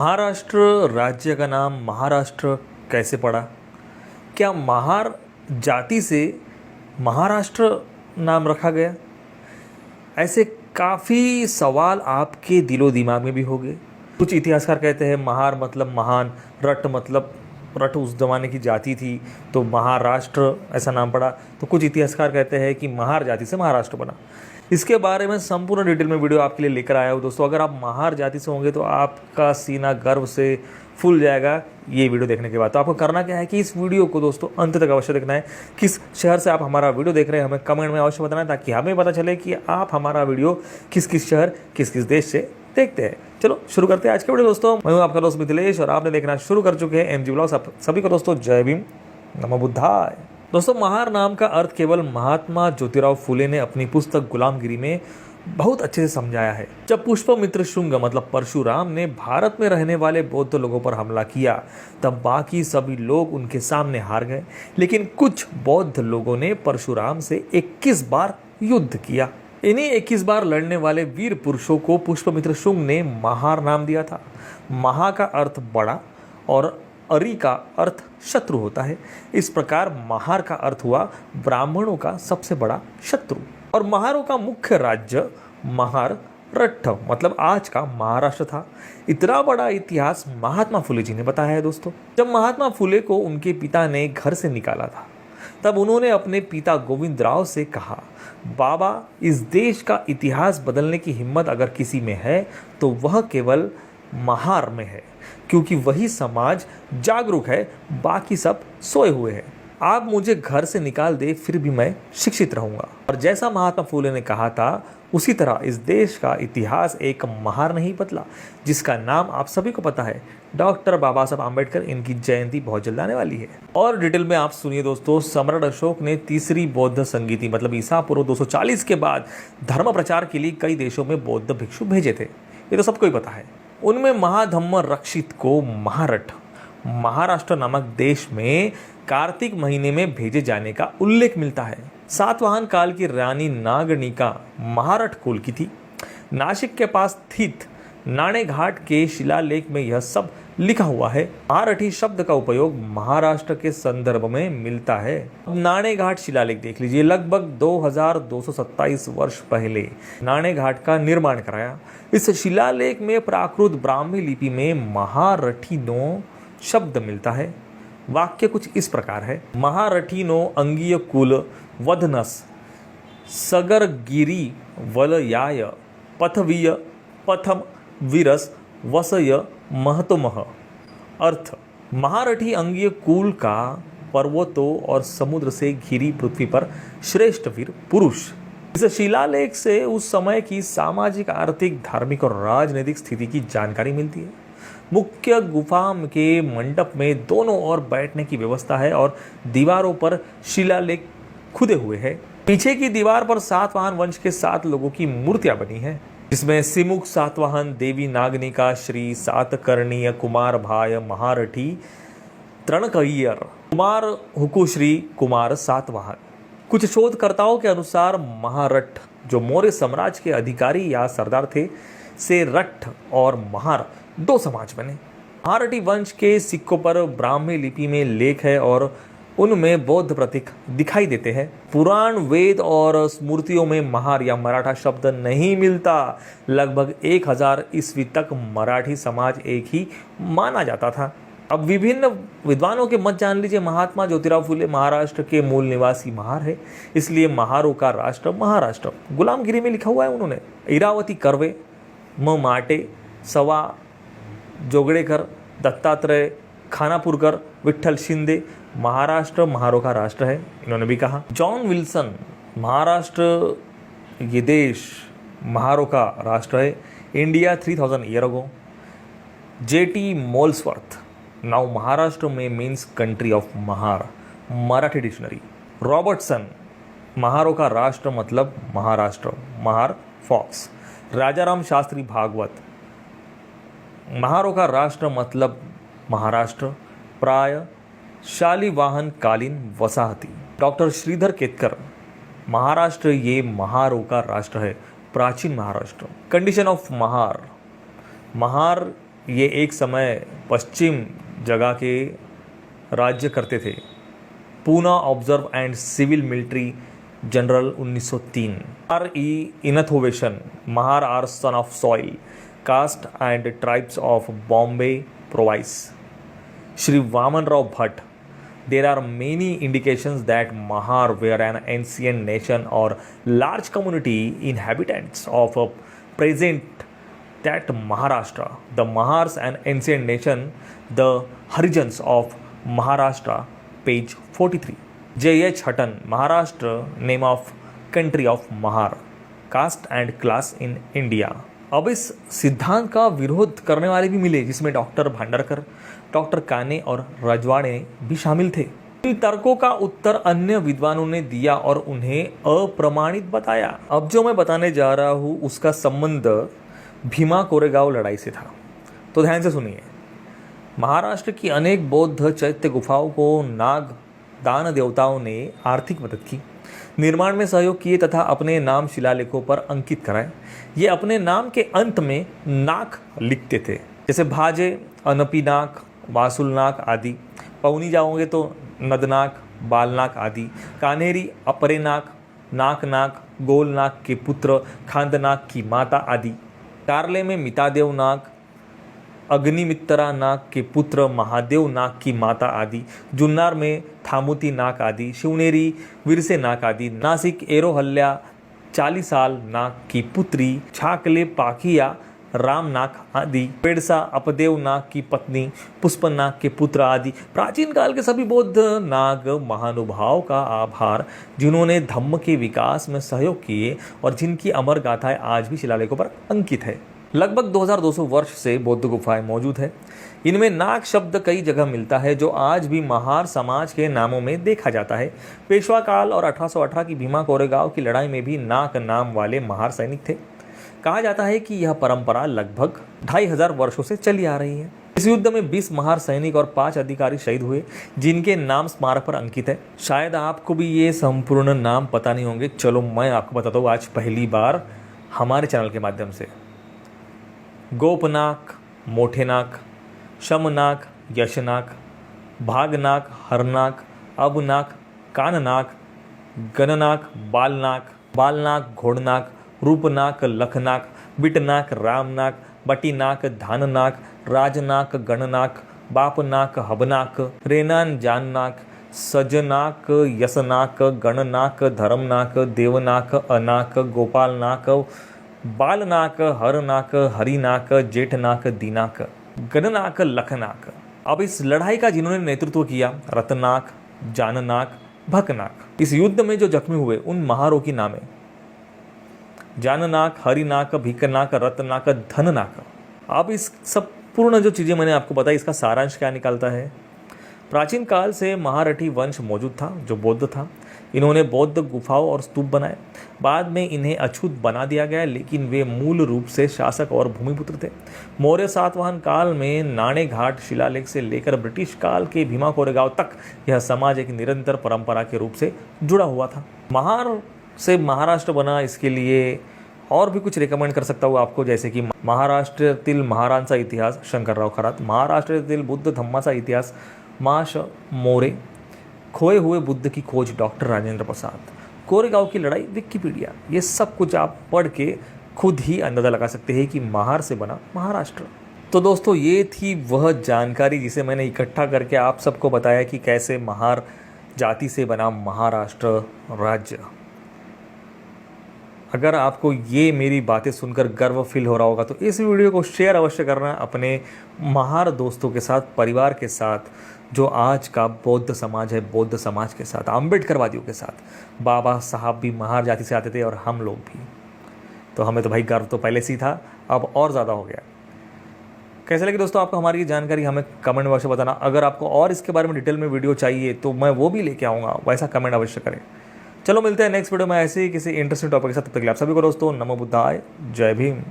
महाराष्ट्र राज्य का नाम महाराष्ट्र कैसे पड़ा? क्या महार जाति से महाराष्ट्र नाम रखा गया? ऐसे काफ़ी सवाल आपके दिलो दिमाग में भी होंगे। कुछ इतिहासकार कहते हैं महार मतलब महान, रट मतलब रट उस ज़माने की जाति थी तो महाराष्ट्र ऐसा नाम पड़ा। तो कुछ इतिहासकार कहते हैं कि महार जाति से महाराष्ट्र बना। इसके बारे में संपूर्ण डिटेल में वीडियो आपके लिए लेकर आया हूँ दोस्तों। अगर आप महार जाति से होंगे तो आपका सीना गर्व से फूल जाएगा ये वीडियो देखने के बाद। तो आपको करना क्या है कि इस वीडियो को दोस्तों अंत तक अवश्य देखना है। किस शहर से आप हमारा वीडियो देख रहे हैं हमें कमेंट में अवश्य बताना है, ताकि हमें पता चले कि आप हमारा वीडियो किस किस शहर किस किस देश से देखते हैं। चलो शुरू करते हैं आज के वीडियो दोस्तों। मैं हूँ आपका दोस्त मिथिलेश और आपने देखना शुरू कर चुके हैं MG ब्लॉग्स। सभी को दोस्तों जय भीम, नमो बुद्धाय। दोस्तों महार नाम का अर्थ केवल महात्मा ज्योतिराव फुले ने अपनी पुस्तक गुलामगिरी में बहुत अच्छे से समझाया है। जब पुष्पमित्र शुंग मतलब परशुराम ने भारत में रहने वाले बौद्ध लोगों पर हमला किया तब बाकी सभी लोग उनके सामने हार गए, लेकिन कुछ बौद्ध लोगों ने परशुराम से 21 बार युद्ध किया। इन्हीं 21 बार लड़ने वाले वीर पुरुषों को पुष्पमित्र शुंग ने महार नाम दिया था। महा का अर्थ बड़ा और अरि का अर्थ शत्रु होता है। इस प्रकार महार का अर्थ हुआ ब्राह्मणों का सबसे बड़ा शत्रु। और महारों का मुख्य राज्य महाराष्ट्र मतलब आज का महाराष्ट्र था। इतना बड़ा इतिहास महात्मा फुले जी ने बताया है दोस्तों। जब महात्मा फुले को उनके पिता ने घर से निकाला था तब उन्होंने अपने पिता गोविंदराव से कहा, बाबा इस देश का इतिहास बदलने की हिम्मत अगर किसी में है तो वह केवल महार में है, क्योंकि वही समाज जागरूक है, बाकी सब सोए हुए हैं। आप मुझे घर से निकाल दे फिर भी मैं शिक्षित रहूंगा। और जैसा महात्मा फुले ने कहा था उसी तरह इस देश का इतिहास एक महार नहीं बदला, जिसका नाम आप सभी को पता है, डॉक्टर बाबा साहब आम्बेडकर। इनकी जयंती बहुत जल्द आने वाली है। और डिटेल में आप सुनिए दोस्तों। सम्राट अशोक ने तीसरी बौद्ध संगीति मतलब ईसा पूर्व 240 के बाद धर्म प्रचार के लिए कई देशों में बौद्ध भिक्षु भेजे थे, ये तो सबको ही पता है। उनमें महाधम्म रक्षित को महाराष्ट्र नामक देश में कार्तिक महीने में भेजे जाने का उल्लेख मिलता है। सातवाहन काल की रानी नागनिका महारठ कुल की थी। नासिक के पास स्थित नाणे घाट के शिलालेख में यह सब लिखा हुआ है। महारठी शब्द का उपयोग महाराष्ट्र के संदर्भ में मिलता है। नाणे घाट शिलालेख देख लीजिए। लगभग 2227 वर्ष पहले नाणे घाट का निर्माण कराया। इस शिलालेख में प्राकृत ब्राह्मी लिपि में महारठीनो शब्द मिलता है। वाक्य कुछ इस प्रकार है। महारठीनो अंगीय कुल वधनस सगरगिरी वलयाय पथवीय पथम वीरस वसय महतोमह। अर्थ महारठी अंगीय कुल का पर्वतों और समुद्र से घिरी पृथ्वी पर श्रेष्ठ वीर पुरुष। इस शिलालेख से उस समय की सामाजिक, आर्थिक, धार्मिक और राजनीतिक स्थिति की जानकारी मिलती है। मुख्य गुफा के मंडप में दोनों ओर बैठने की व्यवस्था है और दीवारों पर शिलालेख खुदे हुए हैं। पीछे की दीवार पर सातवाहन वंश के 7 लोगों की मूर्तियां बनी हैं, जिसमें सिमुख सातवाहन, देवी नागनिका, श्री सातकर्णीय, कुमार भाय महारठी, तृणकय्यर, कुमार हुकुश्री, कुमार सातवाहन। कुछ शोधकर्ताओं के अनुसार महारठ जो मौर्य साम्राज्य के अधिकारी या सरदार थे से रठ और महार 2 समाज बने। महारठी वंश के सिक्कों पर ब्राह्मी लिपि में लेख है और उनमें बौद्ध प्रतीक दिखाई देते हैं। पुराण, वेद और स्मृतियों में महार या मराठा शब्द नहीं मिलता। लगभग 1000 ईस्वी तक मराठी समाज एक ही माना जाता था। अब विभिन्न विद्वानों के मत जान लीजिए। महात्मा ज्योतिराव फुले महाराष्ट्र के मूल निवासी महार है, इसलिए महारों का राष्ट्र महाराष्ट्र। गुलामगिरी में लिखा हुआ है उन्होंने। इरावती कर्वे, म माटे, सवा जोगड़ेकर, दत्तात्रेय खानापुरकर, विठ्ठल शिंदे, महाराष्ट्र महारों का राष्ट्र है, इन्होंने भी कहा। जॉन विल्सन, महाराष्ट्र ये देश महारों का राष्ट्र है। India 3000 year ago. J.T. Molesworth, now Maharashtra में means country of Mahar, Marathi dictionary. Robertson, महारों का राष्ट्र मतलब महाराष्ट्र, महार फॉक्स। राजाराम शास्त्री भागवत, महारों का राष्ट्र मतलब महाराष्ट्र, प्राय शालिवाहन कालीन वसाहती। डॉक्टर श्रीधर केतकर, महाराष्ट्र ये महारों का राष्ट्र है, प्राचीन महाराष्ट्र। कंडीशन ऑफ महार, महार ये एक समय पश्चिम जगह के राज्य करते थे। Poona observe and civil military general 1903। R E Enthoven Mahar are son of soil caste and tribes of Bombay province. Shri Waman Rao Bhatt. There are many indications that Mahar were an ancient nation or large community inhabitants of a present that Maharashtra. The Mahars an ancient nation, the Harijans of Maharashtra, page 43. J.H. Hutton, Maharashtra, name of country of Mahar, caste and class in India. अब इस सिद्धांत का विरोध करने वाले भी मिले, जिसमें डॉक्टर भांडारकर, डॉक्टर काने और रजवाड़े भी शामिल थे। इन तर्कों का उत्तर अन्य विद्वानों ने दिया और उन्हें अप्रमाणित बताया। अब जो मैं बताने जा रहा हूँ उसका संबंध भीमा कोरेगांव लड़ाई से था, तो ध्यान से सुनिए। महाराष्ट्र की अनेक बौद्ध चैत्य गुफाओं को नाग दान देवताओं ने आर्थिक मदद की, निर्माण में सहयोग किए तथा अपने नाम शिलालेखों पर अंकित कराए। ये अपने नाम के अंत में नाक लिखते थे, जैसे भाजे, अनपीनाक, वासुलनाक आदि। पौनी जाओगे तो नदनाक, बालनाक आदि। कान्हेरी, अपरेनाक, नाकनाक, गोलनाक के पुत्र, खांदनाक की माता आदि। कार्ले में मितादेव नाग, अग्निमित्रा नाग के पुत्र, महादेव नाग की माता आदि। जुन्नार में थामुती नाग आदि। शिवनेरी विरसे नाग आदि। नासिक एरोहल्या चालीसाल नाग की पुत्री, छाकले पाकिया रामनाग आदि। पेड़सा अपदेव नाग की पत्नी, पुष्पनाग के पुत्र आदि। प्राचीन काल के सभी बौद्ध नाग महानुभाव का आभार, जिन्होंने धम्म के विकास में सहयोग किए और जिनकी अमर गाथाएं आज भी शिलालेखों पर अंकित है। लगभग 2200 वर्ष से बौद्ध गुफाएं मौजूद है। इनमें नाग शब्द कई जगह मिलता है, जो आज भी महार समाज के नामों में देखा जाता है। पेशवा काल और 1818 की भीमा कोरेगांव की लड़ाई में भी नाग नाम वाले महार सैनिक थे। कहा जाता है कि यह परंपरा लगभग 2500 वर्षों से चली आ रही है। इस युद्ध में 20 महार सैनिक और 5 अधिकारी शहीद हुए, जिनके नाम स्मारक पर अंकित है। शायद आपको भी ये संपूर्ण नाम पता नहीं होंगे। चलो मैं आपको बताता हूँ आज पहली बार हमारे चैनल के माध्यम से। गोपनाक, मोठेनाक, शमनाक, यशनाक, भागनाक, हरनाक, अबनाक, काननाक, गणनाक, बालनाक, बालनाक, घोड़नाक, रूपनाक, लखनाक, बिटनाक, रामनाक, बटीनाक, धाननाक, राजनाक, गणनाक, बापनाक, हबनाक, रेनान, जाननाक, सजनाक, यसनाक, गणनाक, धर्मनाक, देवनाक, अनाक, गोपालनाक, बालनाक, हरनाक, हरिनाक, जेठनाक, दीनाक, गणनाक, लखनाक। अब इस लड़ाई का जिन्होंने नेतृत्व किया, रतनाक, जाननाक, भकनाक। इस युद्ध में जो जख्मी हुए उन महारों की नामें जाननाक, हरिनाक, भिकनाक, रत्नाक, धननाक। अब इस सब पूर्ण जो चीज़ें मैंने आपको बताई, इसका सारांश क्या निकलता है? प्राचीन काल से महारठी वंश मौजूद था, जो बौद्ध था। इन्होंने बौद्ध गुफाओं और स्तूप बनाए। बाद में इन्हें अछूत बना दिया गया, लेकिन वे मूल रूप से शासक और भूमिपुत्र थे। मौर्य सातवाहन काल में नाणे घाट शिलालेख से लेकर ब्रिटिश काल के भीमा कोरेगांव तक यह समाज एक निरंतर परंपरा के रूप से जुड़ा हुआ था। महार से महाराष्ट्र बना, इसके लिए और भी कुछ रिकमेंड कर सकता हूँ आपको, जैसे कि महाराष्ट्रातील महारांचा इतिहास शंकरराव खरात, महाराष्ट्रातील बुद्ध धम्माचा इतिहास माश मोरे, खोए हुए बुद्ध की खोज डॉक्टर राजेंद्र प्रसाद, कोरेगांव की लड़ाई विकिपीडिया। ये सब कुछ आप पढ़ के खुद ही अंदाज़ा लगा सकते हैं कि महार से बना महाराष्ट्र। तो दोस्तों, ये थी वह जानकारी जिसे मैंने इकट्ठा करके आप सबको बताया कि कैसे महार जाति से बना महाराष्ट्र राज्य। अगर आपको ये मेरी बातें सुनकर गर्व फील हो रहा होगा तो इस वीडियो को शेयर अवश्य करना अपने महार दोस्तों के साथ, परिवार के साथ, जो आज का बौद्ध समाज है, बौद्ध समाज के साथ, अम्बेडकरवादियों के साथ। बाबा साहब भी महार जाति से आते थे और हम लोग भी, तो हमें तो भाई गर्व तो पहले से ही था, अब और ज़्यादा हो गया। कैसे लगी दोस्तों आपको हमारी ये जानकारी, हमें कमेंट अवश्य बताना। अगर आपको और इसके बारे में डिटेल में वीडियो चाहिए तो मैं वो भी लेके आऊँगा, वैसा कमेंट अवश्य करें। चलो मिलते हैं नेक्स्ट वीडियो में ऐसे ही किसी इंटरेस्टिंग टॉपिक के साथ। तब तक के लिए आप सभी को दोस्तों नमो बुद्धाय, जय भीम।